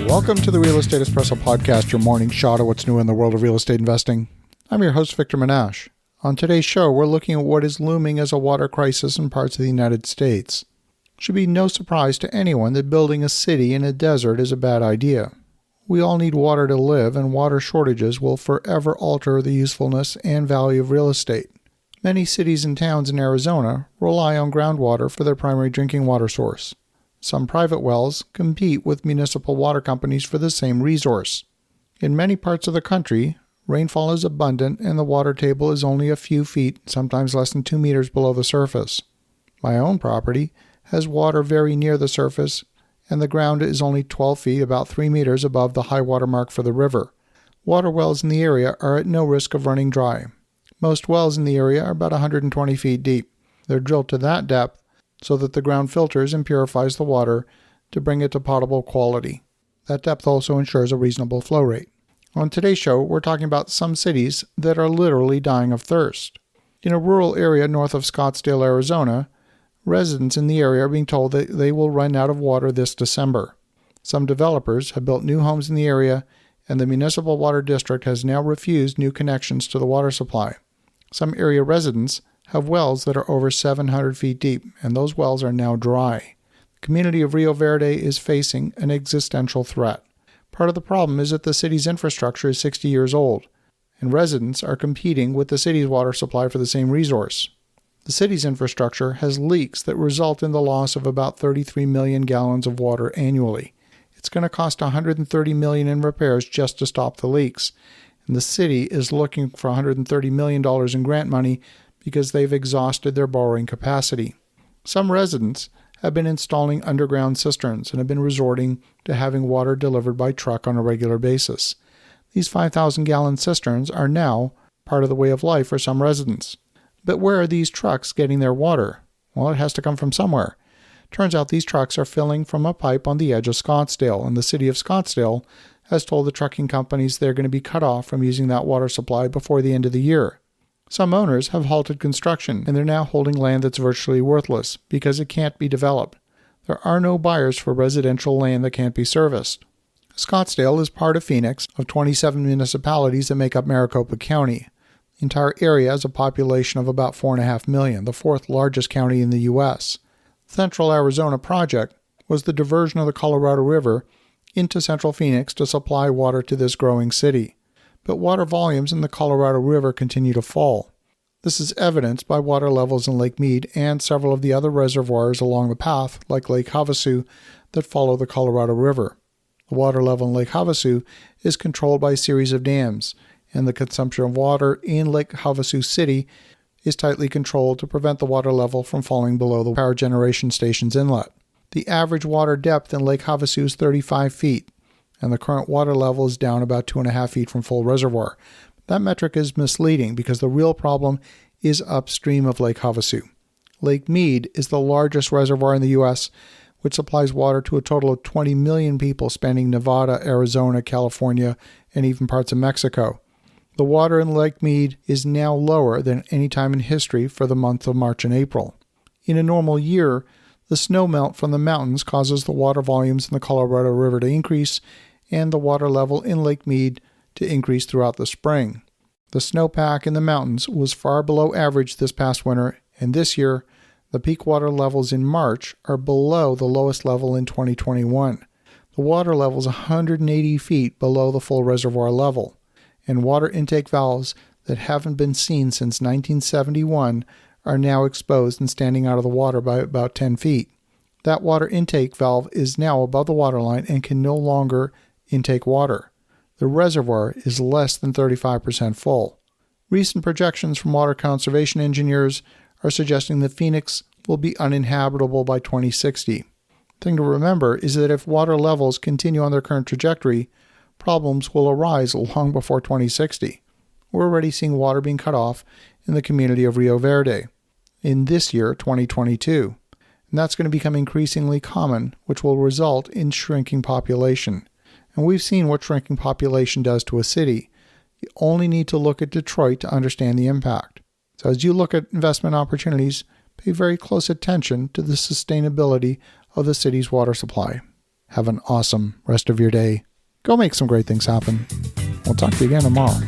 Welcome to the Real Estate Espresso Podcast, your morning shot of what's new in the world of real estate investing. I'm your host, Victor Menashe. On today's show, we're looking at what is looming as a water crisis in parts of the United States. It should be no surprise to anyone that building a city in a desert is a bad idea. We all need water to live, and water shortages will forever alter the usefulness and value of real estate. Many cities and towns in Arizona rely on groundwater for their primary drinking water source. Some private wells compete with municipal water companies for the same resource. In many parts of the country, rainfall is abundant and the water table is only a few feet, sometimes less than 2 meters below the surface. My own property has water very near the surface, and the ground is only 12 feet, about 3 meters above the high water mark for the river. Water wells in the area are at no risk of running dry. Most wells in the area are about 120 feet deep. They're drilled to that depth so that the ground filters and purifies the water to bring it to potable quality. That depth also ensures a reasonable flow rate. On today's show, we're talking about some cities that are literally dying of thirst. In a rural area north of Scottsdale, Arizona, residents in the area are being told that they will run out of water this December. Some developers have built new homes in the area, and the municipal water district has now refused new connections to the water supply. Some area residents have wells that are over 700 feet deep, and those wells are now dry. The community of Rio Verde is facing an existential threat. Part of the problem is that the city's infrastructure is 60 years old, and residents are competing with the city's water supply for the same resource. The city's infrastructure has leaks that result in the loss of about 33 million gallons of water annually. It's going to cost $130 million in repairs just to stop the leaks, and the city is looking for $130 million in grant money because they've exhausted their borrowing capacity. Some residents have been installing underground cisterns and have been resorting to having water delivered by truck on a regular basis. These 5,000-gallon cisterns are now part of the way of life for some residents. But where are these trucks getting their water? Well, it has to come from somewhere. Turns out these trucks are filling from a pipe on the edge of Scottsdale, and the city of Scottsdale has told the trucking companies they're going to be cut off from using that water supply before the end of the year. Some owners have halted construction, and they're now holding land that's virtually worthless because it can't be developed. There are no buyers for residential land that can't be serviced. Scottsdale is part of Phoenix, of 27 municipalities that make up Maricopa County. The entire area has a population of about 4.5 million, the fourth largest county in the U.S. The Central Arizona project was the diversion of the Colorado River into central Phoenix to supply water to this growing city. But water volumes in the Colorado River continue to fall. This is evidenced by water levels in Lake Mead and several of the other reservoirs along the path, like Lake Havasu, that follow the Colorado River. The water level in Lake Havasu is controlled by a series of dams, and the consumption of water in Lake Havasu City is tightly controlled to prevent the water level from falling below the power generation station's inlet. The average water depth in Lake Havasu is 35 feet, and the current water level is down about 2.5 feet from full reservoir. That metric is misleading because the real problem is upstream of Lake Havasu. Lake Mead is the largest reservoir in the U.S., which supplies water to a total of 20 million people spanning Nevada, Arizona, California, and even parts of Mexico. The water in Lake Mead is now lower than any time in history for the month of March and April. In a normal year, the snowmelt from the mountains causes the water volumes in the Colorado River to increase and the water level in Lake Mead to increase throughout the spring. The snowpack in the mountains was far below average this past winter, and this year, the peak water levels in March are below the lowest level in 2021. The water level is 180 feet below the full reservoir level, and water intake valves that haven't been seen since 1971 are now exposed and standing out of the water by about 10 feet. That water intake valve is now above the waterline and can no longer intake water. The reservoir is less than 35% full. Recent projections from water conservation engineers are suggesting that Phoenix will be uninhabitable by 2060. The thing to remember is that if water levels continue on their current trajectory, problems will arise long before 2060. We're already seeing water being cut off in the community of Rio Verde in this year, 2022. And that's going to become increasingly common, which will result in shrinking population. And we've seen what shrinking population does to a city. You only need to look at Detroit to understand the impact. So as you look at investment opportunities, pay very close attention to the sustainability of the city's water supply. Have an awesome rest of your day. Go make some great things happen. We'll talk to you again tomorrow.